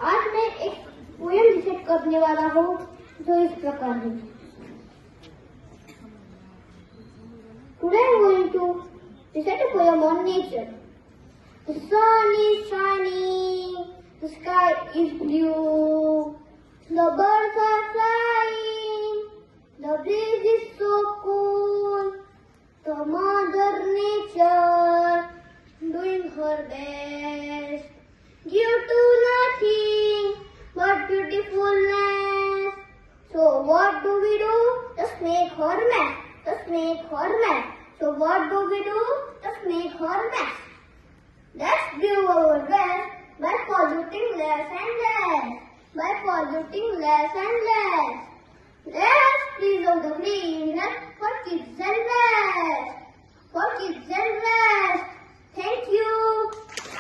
आज मैं एक पोयम रिसाइट करने वाला हूँ जो इस प्रकार है। Today I am going to recite a poem on nature. The sun is shining, the sky is blue, the birds are flying, the breeze is so cool, the mother nature doing her best. Give to nothing but beautifulness. So what do we do? Just make her mess. Just make her mess. So what do we do? Just make her mess. Let's do our best by polluting less and less. By polluting less and less. Let's preserve the clean